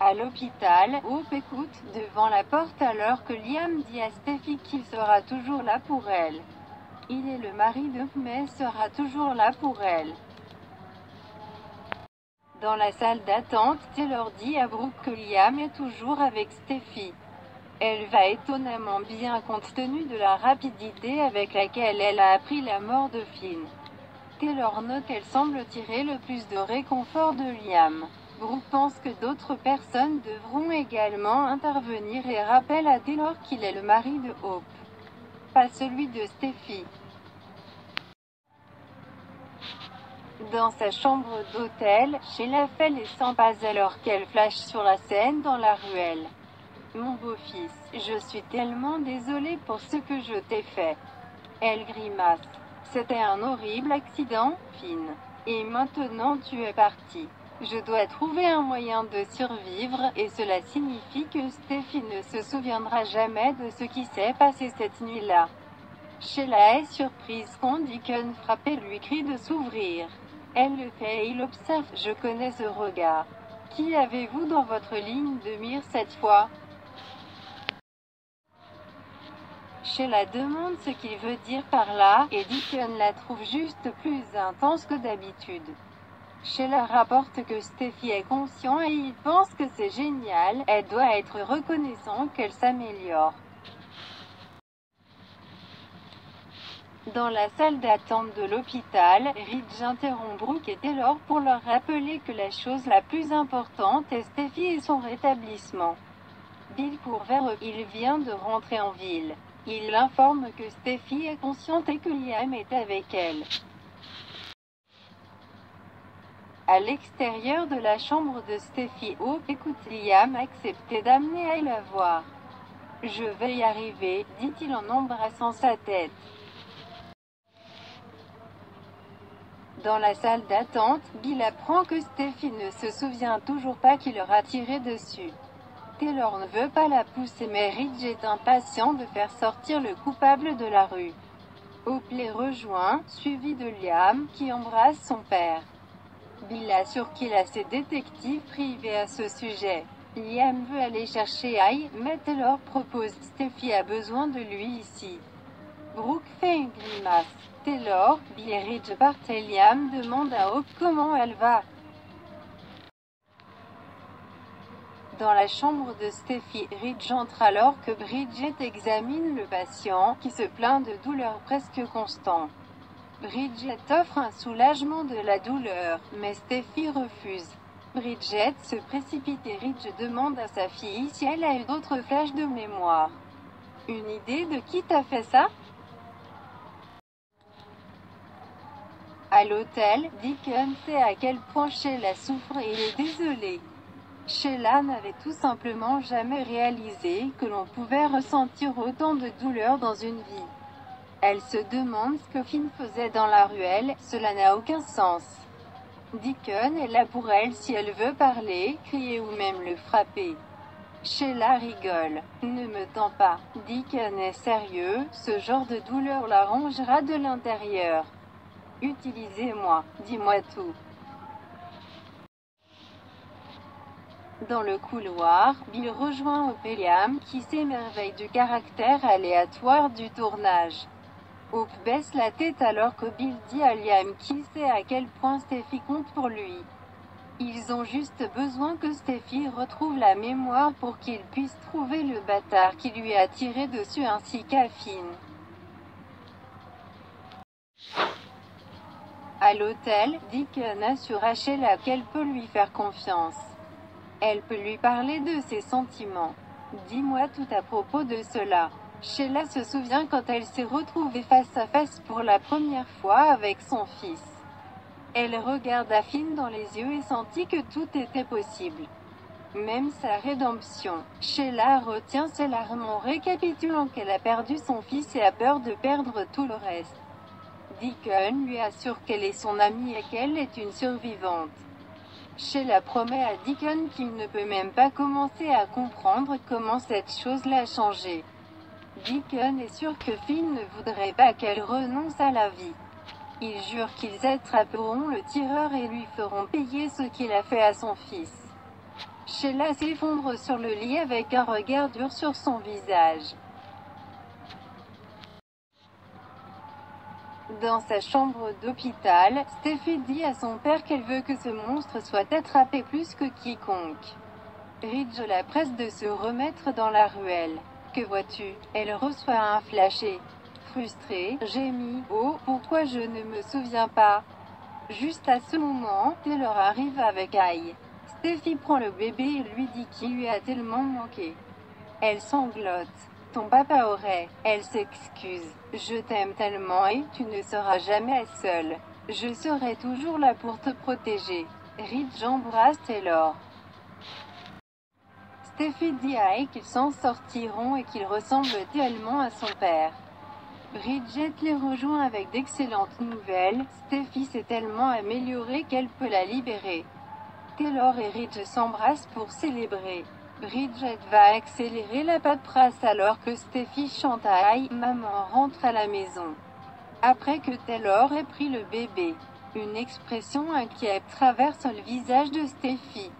À l'hôpital, Hope écoute, devant la porte alors que Liam dit à Steffi qu'il sera toujours là pour elle. Il est le mari de Hope mais sera toujours là pour elle. Dans la salle d'attente, Taylor dit à Brooke que Liam est toujours avec Steffi. Elle va étonnamment bien compte tenu de la rapidité avec laquelle elle a appris la mort de Finn. Taylor note qu'elle semble tirer le plus de réconfort de Liam. Brooke pense que d'autres personnes devront également intervenir et rappelle à Taylor qu'il est le mari de Hope, pas celui de Steffi. Dans sa chambre d'hôtel, Sheila fait les 100 pas alors qu'elle flash sur la scène dans la ruelle. Mon beau-fils, je suis tellement désolée pour ce que je t'ai fait. Elle grimace. C'était un horrible accident, Finn. Et maintenant tu es parti. Je dois trouver un moyen de survivre, et cela signifie que Steffi ne se souviendra jamais de ce qui s'est passé cette nuit-là. Sheila est surprise quand Deacon frappe et lui crie de s'ouvrir. Elle le fait et il observe. Je connais ce regard. Qui avez-vous dans votre ligne de mire cette fois? Sheila demande ce qu'il veut dire par là, et Deacon la trouve juste plus intense que d'habitude. Sheila rapporte que Steffi est conscient et il pense que c'est génial, elle doit être reconnaissante qu'elle s'améliore. Dans la salle d'attente de l'hôpital, Ridge interrompt Brooke et Taylor pour leur rappeler que la chose la plus importante est Steffi et son rétablissement. Bill court vers eux, il vient de rentrer en ville. Il informe que Steffi est consciente et que Liam est avec elle. À l'extérieur de la chambre de Steffi, Hope écoute Liam accepter d'amener à la voir. Je vais y arriver, dit-il en embrassant sa tête. Dans la salle d'attente, Bill apprend que Steffi ne se souvient toujours pas qu'il leur a tiré dessus. Taylor ne veut pas la pousser mais Ridge est impatient de faire sortir le coupable de la rue. Hope les rejoint, suivi de Liam, qui embrasse son père. Bill assure qu'il a ses détectives privés à ce sujet. Liam veut aller chercher Ai, mais Taylor propose Steffi a besoin de lui ici. Brooke fait une grimace. Taylor, Bill et Ridge partent et Liam demande à Hope comment elle va. Dans la chambre de Steffi, Ridge entre alors que Bridget examine le patient, qui se plaint de douleurs presque constantes. Bridget offre un soulagement de la douleur, mais Steffi refuse. Bridget se précipite et Ridge demande à sa fille si elle a eu d'autres flashs de mémoire. Une idée de qui t'a fait ça? À l'hôtel, Deacon sait à quel point Sheila souffre et il est désolé. Sheila n'avait tout simplement jamais réalisé que l'on pouvait ressentir autant de douleur dans une vie. Elle se demande ce que Finn faisait dans la ruelle, cela n'a aucun sens. Deacon est là pour elle si elle veut parler, crier ou même le frapper. Sheila rigole. Ne me tends pas. Deacon est sérieux, ce genre de douleur la rongera de l'intérieur. Utilisez-moi, dis-moi tout. Dans le couloir, Bill rejoint Hope et Liam, qui s'émerveille du caractère aléatoire du tournage. Hope baisse la tête alors que Bill dit à Liam qu'il sait à quel point Steffi compte pour lui. Ils ont juste besoin que Steffi retrouve la mémoire pour qu'ils puissent trouver le bâtard qui lui a tiré dessus ainsi qu'à Finn. À l'hôtel, Deacon assure à Sheila qu'elle peut lui faire confiance. Elle peut lui parler de ses sentiments. Dis-moi tout à propos de cela. Sheila se souvient quand elle s'est retrouvée face à face pour la première fois avec son fils. Elle regarda Finn dans les yeux et sentit que tout était possible. Même sa rédemption. Sheila retient ses larmes en récapitulant qu'elle a perdu son fils et a peur de perdre tout le reste. Deacon lui assure qu'elle est son amie et qu'elle est une survivante. Sheila promet à Deacon qu'il ne peut même pas commencer à comprendre comment cette chose l'a changé. Deacon est sûr que Finn ne voudrait pas qu'elle renonce à la vie. Ils jurent qu'ils attraperont le tireur et lui feront payer ce qu'il a fait à son fils. Sheila s'effondre sur le lit avec un regard dur sur son visage. Dans sa chambre d'hôpital, Steffi dit à son père qu'elle veut que ce monstre soit attrapé plus que quiconque. Ridge la presse de se remettre dans la ruelle. Que vois-tu? Elle reçoit un flash et, frustrée, gémit. Oh, pourquoi je ne me souviens pas? Juste à ce moment, Taylor arrive avec Aïe. Steffi prend le bébé et lui dit qu'il lui a tellement manqué. Elle sanglote. Ton papa aurait. Elle s'excuse. Je t'aime tellement et tu ne seras jamais seule. Je serai toujours là pour te protéger. Ridge embrasse Taylor. Steffi dit à Aïe qu'ils s'en sortiront et qu'il ressemble tellement à son père. Bridget les rejoint avec d'excellentes nouvelles. Steffi s'est tellement améliorée qu'elle peut la libérer. Taylor et Ridge s'embrassent pour célébrer. Bridget va accélérer la paperasse alors que Steffi chante à Aïe. Maman rentre à la maison. Après que Taylor ait pris le bébé, une expression inquiète traverse le visage de Steffi.